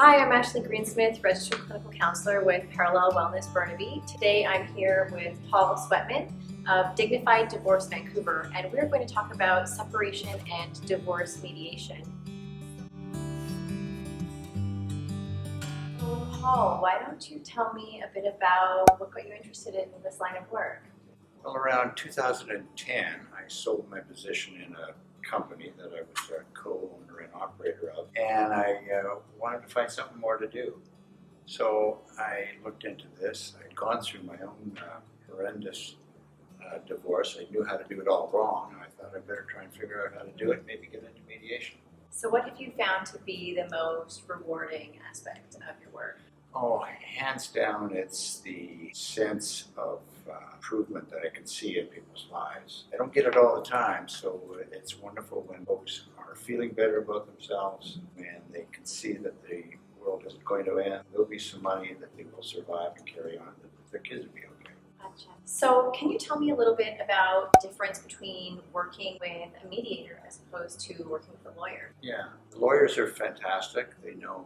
Hi, I'm Ashley Greensmith, Registered Clinical Counselor with Parallel Wellness Burnaby. Today I'm here with Paul Sweatman of Dignified Divorce Vancouver, and we're going to talk about separation and divorce mediation. So Paul, why don't you tell me a bit about what got you interested in this line of work? Well, around 2010, I sold my position in a company that I was a co-owner and operator of, and I wanted to find something more to do. So I looked into this. I'd gone through my own horrendous divorce. I knew how to do it all wrong, and I thought I'd better try and figure out how to do it, maybe get into mediation. So what have you found to be the most rewarding aspect of your work? Oh, hands down, it's the sense of improvement that I can see in people's lives. I don't get it all the time, so it's wonderful when folks are feeling better about themselves and they can see that the world isn't going to end. There'll be some money that they will survive and carry on, that their kids will be okay. Gotcha. So can you tell me a little bit about the difference between working with a mediator as opposed to working with a lawyer? Yeah, the lawyers are fantastic. They know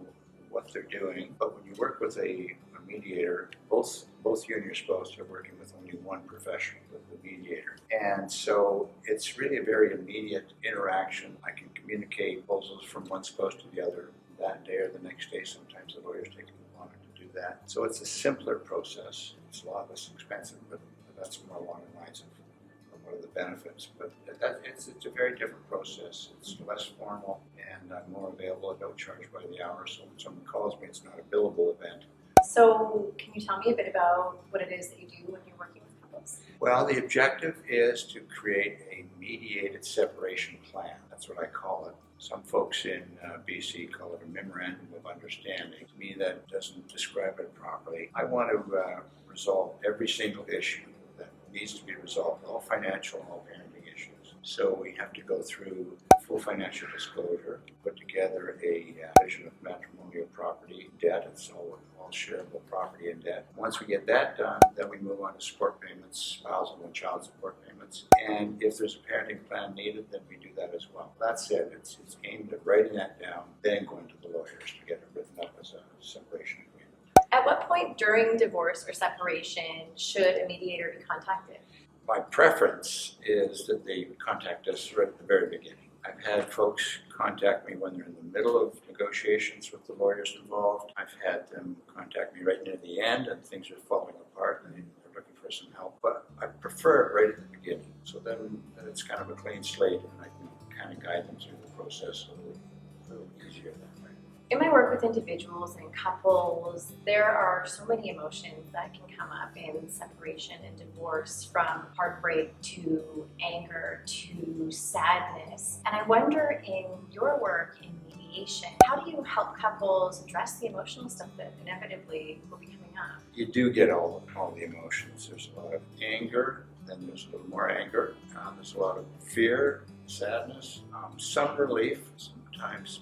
what they're doing, but when you work with a mediator, both you and your spouse are working with only one professional, the mediator. And so it's really a very immediate interaction. I can communicate proposals from one spouse to the other that day or the next day. Sometimes the lawyers take a little longer to do that. So it's a simpler process. It's a lot less expensive, but that's more along the lines of what are the benefits. But it's a very different process. It's less formal, and I'm more available at no charge by the hour. So when someone calls me, it's not a billable event. So can you tell me a bit about what it is that you do when you're working with couples? Well, the objective is to create a mediated separation plan. That's what I call it. Some folks in BC call it a memorandum of understanding. To me, that doesn't describe it properly. I want to resolve every single issue that needs to be resolved, all financial, all parenting issues. So we have to go through full financial disclosure, put together a division of matrimonial property, debt. It's all shareable property and debt. Once we get that done, then we move on to support payments, spousal and child support payments. And if there's a parenting plan needed, then we do that as well. That's it. It's aimed at writing that down, then going to the lawyers to get it written up as a separation agreement. At what point during divorce or separation should a mediator be contacted? My preference is that they contact us right at the very beginning. I've had folks contact me when they're in the middle of negotiations with the lawyers involved. I've had them contact me right near the end and things are falling apart and they're looking for some help. But I prefer it right at the beginning. So then it's kind of a clean slate and I can kind of guide them through the process a little easier that way. In my work with individuals and couples, there are so many emotions that can come up in separation and divorce, from heartbreak to anger to sadness. And I wonder, in your work in mediation, how do you help couples address the emotional stuff that inevitably will be coming up? You do get all the emotions. There's a lot of anger, then there's a little more anger. There's a lot of fear, sadness, some relief. Sometimes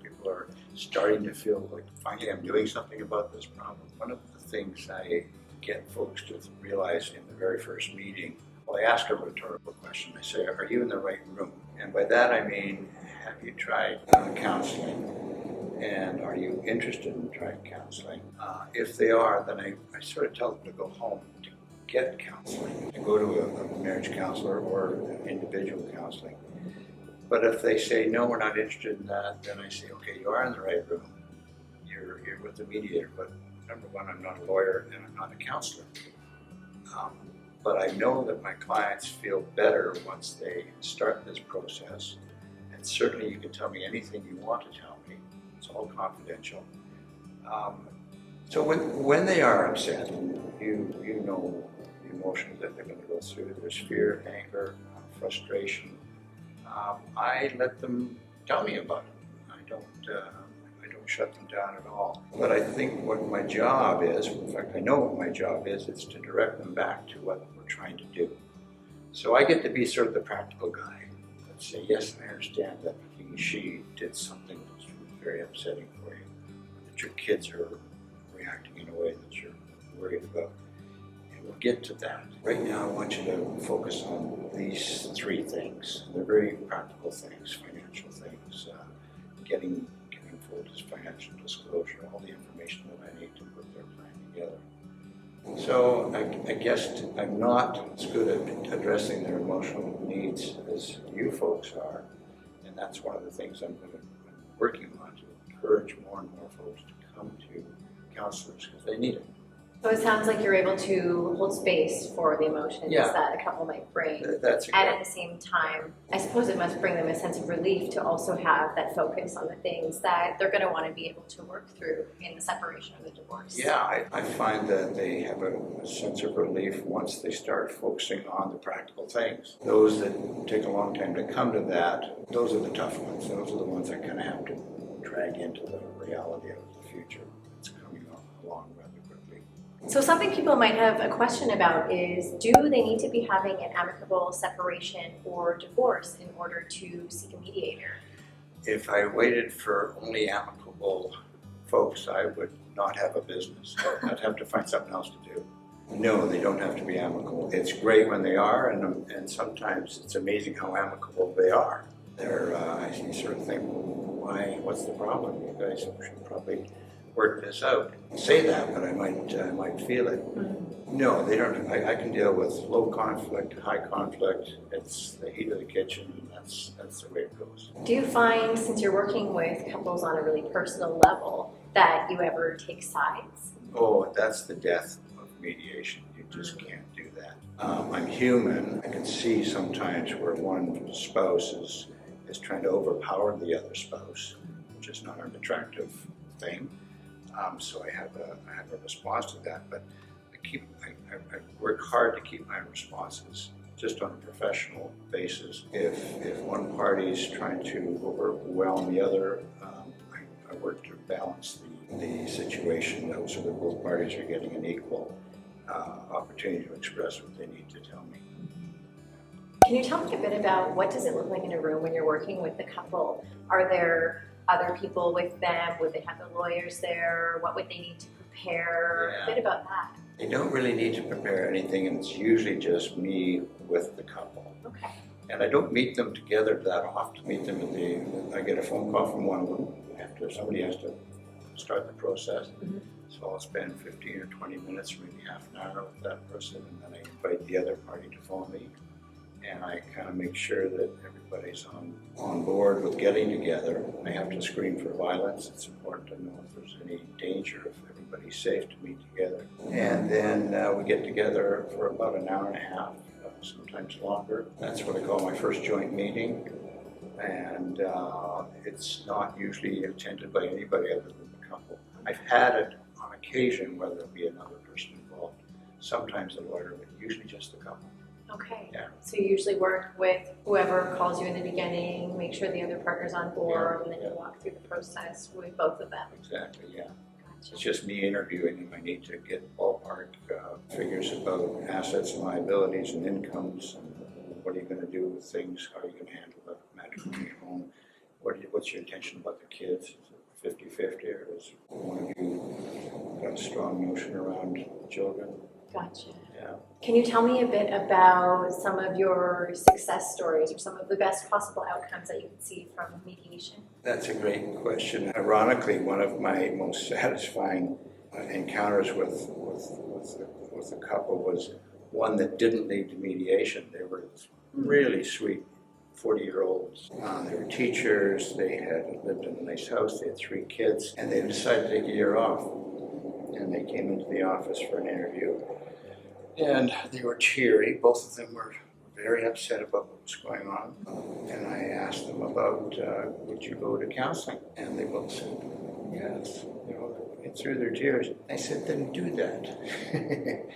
people are starting to feel like finally I'm doing something about this problem. One of the things I get folks to realize in the very first meeting, well, I ask a rhetorical question. I say, are you in the right room? And by that I mean, have you tried counseling? And are you interested in trying counseling? If they are, then I sort of tell them to go home to get counseling, to go to a marriage counselor or individual counseling. But if they say, no, we're not interested in that, then I say, okay, you are in the right room. You're with the mediator, but number one, I'm not a lawyer and I'm not a counselor. But I know that my clients feel better once they start this process. And certainly you can tell me anything you want to tell me. It's all confidential. So when they are upset, you know the emotions that they're going to go through. There's fear, anger, frustration. I let them tell me about it. I don't shut them down at all. But I think what my job is, in fact I know what my job is, it's to direct them back to what we're trying to do. So I get to be sort of the practical guy. Let's say, yes, I understand that she did something that's very upsetting for you, that your kids are reacting in a way that you're worried about. We'll get to that. Right now, I want you to focus on these three things. They're very practical things, financial things, getting full financial disclosure, all the information that I need to put their plan together. So I guess I'm not as good at addressing their emotional needs as you folks are, and that's one of the things I'm working on, to encourage more and more folks to come to counselors because they need it. So it sounds like you're able to hold space for the emotions that a couple might bring. That's and at the same time, I suppose it must bring them a sense of relief to also have that focus on the things that they're going to want to be able to work through in the separation or the divorce. Yeah, I find that they have a sense of relief once they start focusing on the practical things. Those that take a long time to come to that, those are the tough ones. Those are the ones I kind of have to drag into the reality of the future. It's coming along rather quickly. So something people might have a question about is, do they need to be having an amicable separation or divorce in order to seek a mediator? If I waited for only amicable folks, I would not have a business. I'd have to find something else to do. No, they don't have to be amicable. It's great when they are, and sometimes it's amazing how amicable they are. You sort of think, why? What's the problem? You guys should probably work this out. Say that, but I might feel it. Mm-hmm. No, they don't. I can deal with low conflict, high conflict. It's the heat of the kitchen, and that's the way it goes. Do you find, since you're working with couples on a really personal level, that you ever take sides? Oh, that's the death of mediation. You just can't do that. I'm human. I can see sometimes where one spouse is trying to overpower the other spouse, which is not an attractive thing. So I have a response to that, but I work hard to keep my responses just on a professional basis. If one party is trying to overwhelm the other, I work to balance the situation so that both parties are getting an equal opportunity to express what they need to tell me. Can you tell me a bit about what does it look like in a room when you're working with the couple? Are there other people with them? Would they have the lawyers there? What would they need to prepare? Yeah. A bit about that. They don't really need to prepare anything, and it's usually just me with the couple. Okay. And I don't meet them together that often. I get a phone call from one of them after somebody has to start the process. Mm-hmm. So I'll spend 15 or 20 minutes, maybe half an hour with that person, and then I invite the other party to phone me. And I kind of make sure that everybody's on board with getting together. I have to screen for violence. It's important to know if there's any danger, if everybody's safe to meet together. And then we get together for about an hour and a half, sometimes longer. That's what I call my first joint meeting. And it's not usually attended by anybody other than the couple. I've had it on occasion where there'll be another person involved. Sometimes a lawyer, but usually just the couple. Okay. Yeah. So you usually work with whoever calls you in the beginning, make sure the other partner's on board, and then you walk through the process with both of them. Exactly, yeah. Gotcha. It's just me interviewing them. I need to get ballpark figures about assets and liabilities and incomes, and what are you going to do with things, how are you going to handle the matrimony at home, what's your intention about the kids, is it 50-50, or is one of you got a strong notion around children? Gotcha. Yeah. Can you tell me a bit about some of your success stories or some of the best possible outcomes that you can see from mediation? That's a great question. Ironically, one of my most satisfying encounters with the couple was one that didn't lead to mediation. They were really sweet 40-year-olds. They were teachers, they had lived in a nice house, they had 3 kids, and they decided to take a year off. And they came into the office for an interview. And they were teary. Both of them were very upset about what was going on. And I asked them about, would you go to counseling? And they both said, yes. And through their tears, I said, then do that.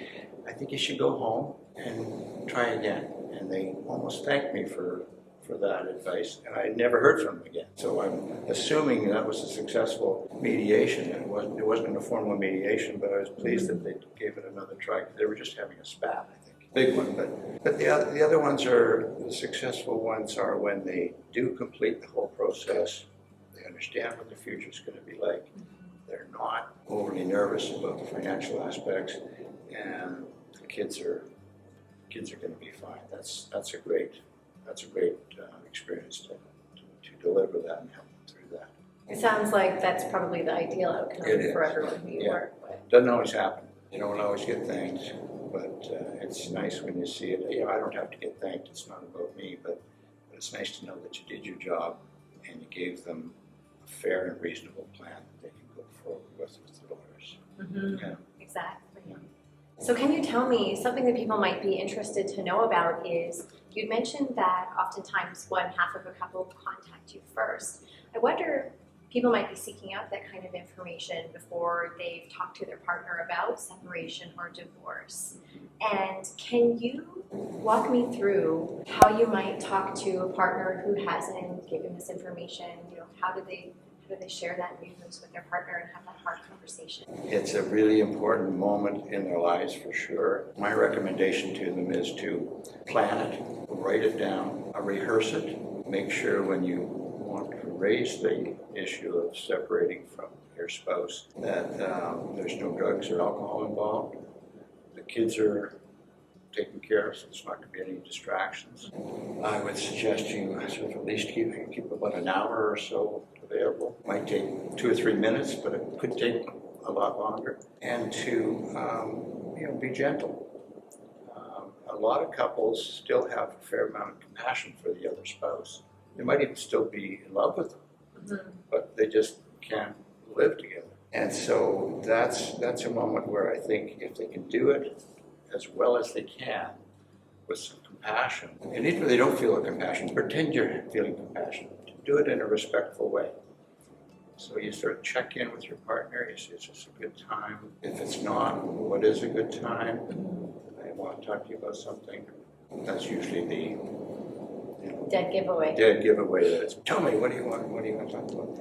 I think you should go home and try again. And they almost thanked me for that advice, and I never heard from them again. So I'm assuming that was a successful mediation. It wasn't a formal mediation, but I was pleased that they gave it another try. They were just having a spat, I think. Big one, but the other ones are, the successful ones are when they do complete the whole process, they understand what the future is going to be like, they're not overly nervous about the financial aspects, and the kids are going to be fine. That's a great experience to deliver that and help them through that. It sounds like that's probably the ideal outcome It is. for everyone who you Yeah. work with. Doesn't always happen. You don't always get thanked, but it's nice when you see it. I don't have to get thanked. It's not about me, but it's nice to know that you did your job and you gave them a fair and reasonable plan that they can go forward with the lawyers. Mm-hmm. Yeah. Exactly. Yeah. So can you tell me something that people might be interested to know about is, you mentioned that oftentimes one half of a couple contact you first. I wonder, people might be seeking out that kind of information before they've talked to their partner about separation or divorce. And can you walk me through how you might talk to a partner who hasn't given this information? How do they share that news with their partner and have that hard conversation? It's a really important moment in their lives for sure. My recommendation to them is to plan it, write it down, rehearse it, make sure when you want to raise the issue of separating from your spouse that there's no drugs or alcohol involved. The kids are taken care of, so there's not going to be any distractions. I would suggest you sort of at least keep about an hour or so available. It might take 2 or 3 minutes, but it could take a lot longer. And to be gentle. A lot of couples still have a fair amount of compassion for the other spouse. They might even still be in love with them, Mm-hmm. but they just can't live together. And so that's a moment where I think if they can do it as well as they can with some compassion, and even if they don't feel a compassion, pretend you're feeling compassion. Do it in a respectful way. So you sort of check in with your partner. You say, is this a good time? If it's not, what is a good time? I want to talk to you about something. That's usually the Dead giveaway. dead giveaway. That it's, tell me, what do you want? What do you want to talk about?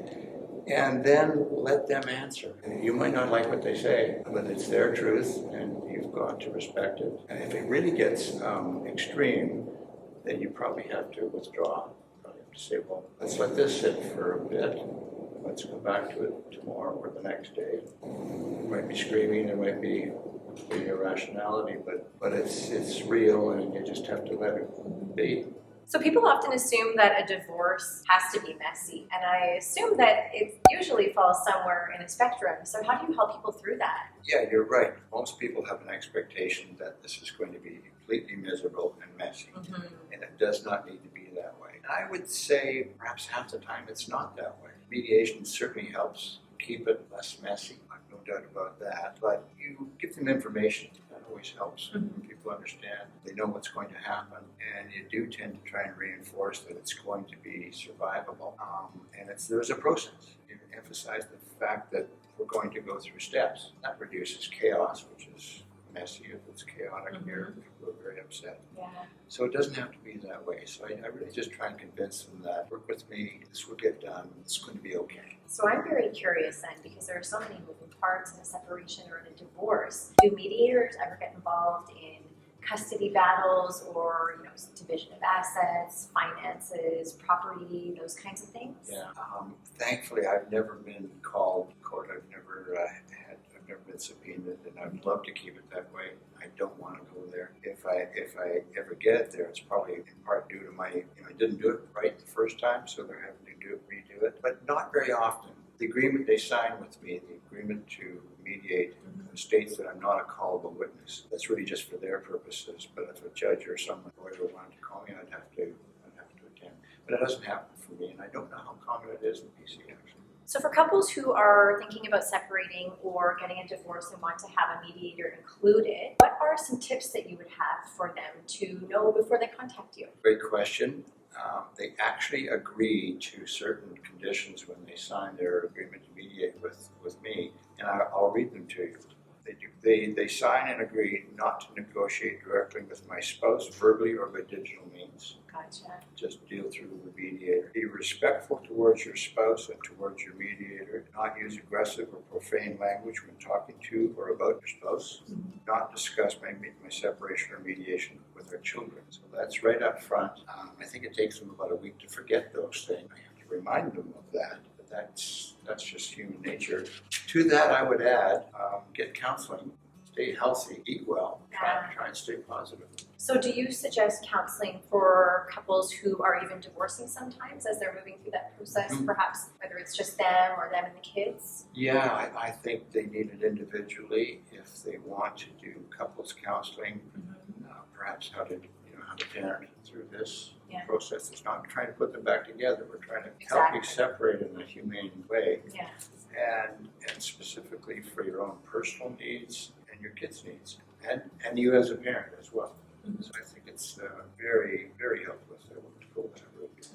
And then let them answer. You might not like what they say, but it's their truth, and you've got to respect it. And if it really gets extreme, then you probably have to withdraw. You probably have to say, well, let's let this sit for a bit. Let's go back to it tomorrow or the next day. There might be screaming, there might be irrationality, but it's real, and you just have to let it be. So people often assume that a divorce has to be messy, and I assume that it usually falls somewhere in a spectrum. So how do you help people through that? Yeah, you're right. Most people have an expectation that this is going to be completely miserable and messy, and it does not need to be that way. And I would say perhaps half the time it's not that way. Mediation certainly helps keep it less messy. I've no doubt about that. But you give them information. That always helps. People understand. They know what's going to happen. And you do tend to try and reinforce that it's going to be survivable. And there's a process. You emphasize the fact that we're going to go through steps. That reduces chaos, which is messy. If it's chaotic here, people are very upset. Yeah. So it doesn't have to be that way. So I really just try and convince them that work with me, this will get done, it's going to be okay. So I'm very curious then, because there are so many moving parts in a separation or in a divorce. Do mediators ever get involved in custody battles or division of assets, finances, property, those kinds of things? Yeah. Thankfully, I've never been called to court. I've never been subpoenaed, and I'd love to keep it that way. I don't want to go there. If I ever get it there, it's probably in part due to I didn't do it right the first time, so they're having to redo it. But not very often. The agreement they signed with me, the agreement to mediate, states that I'm not a callable witness. That's really just for their purposes. But if a judge or someone lawyer wanted to call me, I'd have to attend. But it doesn't happen for me, and I don't know how common it is in BC actually. So for couples who are thinking about separating or getting a divorce and want to have a mediator included, what are some tips that you would have for them to know before they contact you? Great question. They actually agree to certain conditions when they sign their agreement to mediate with me, and I'll read them to you. They sign and agree not to negotiate directly with my spouse, verbally or by digital means. Gotcha. Just deal through the mediator. Be respectful towards your spouse and towards your mediator. Not use aggressive or profane language when talking to or about your spouse. Not discuss my separation or mediation with our children. So that's right up front. I think it takes them about a week to forget those things. I have to remind them of that. But that's just human nature. To that, I would add, get counseling. stay healthy, eat well, try and stay positive. So do you suggest counseling for couples who are even divorcing sometimes as they're moving through that process, perhaps whether it's just them or them and the kids? Yeah, I think they need it individually if they want to do couples counseling, perhaps how to parent through this process. It's not trying to put them back together. We're trying to help you separate in a humane way. Yeah. And specifically for your own personal needs and your kids' needs, and you as a parent as well. So I think it's very, very helpful if they want to go that route.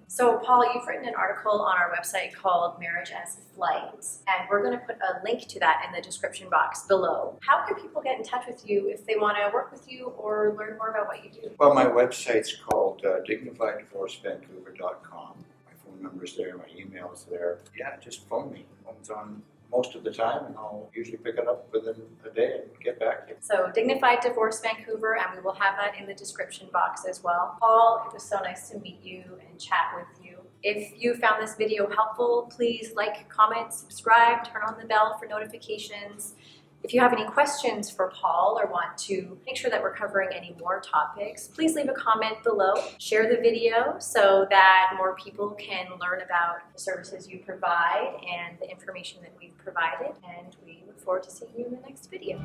So Paul, you've written an article on our website called Marriage as Flight, and we're going to put a link to that in the description box below. How can people get in touch with you if they want to work with you or learn more about what you do? Well, my website's called Dignified.com. My phone number's there, my email's there. Yeah, just phone me. Phone's on most of the time, and I'll usually pick it up within a day and get back to you. So Dignified Divorce Vancouver, and we will have that in the description box as well. Paul, it was so nice to meet you and chat with you. If you found this video helpful, please like, comment, subscribe, turn on the bell for notifications. If you have any questions for Paul or want to make sure that we're covering any more topics, please leave a comment below. Share the video so that more people can learn about the services you provide and the information that we've provided. And we look forward to seeing you in the next video.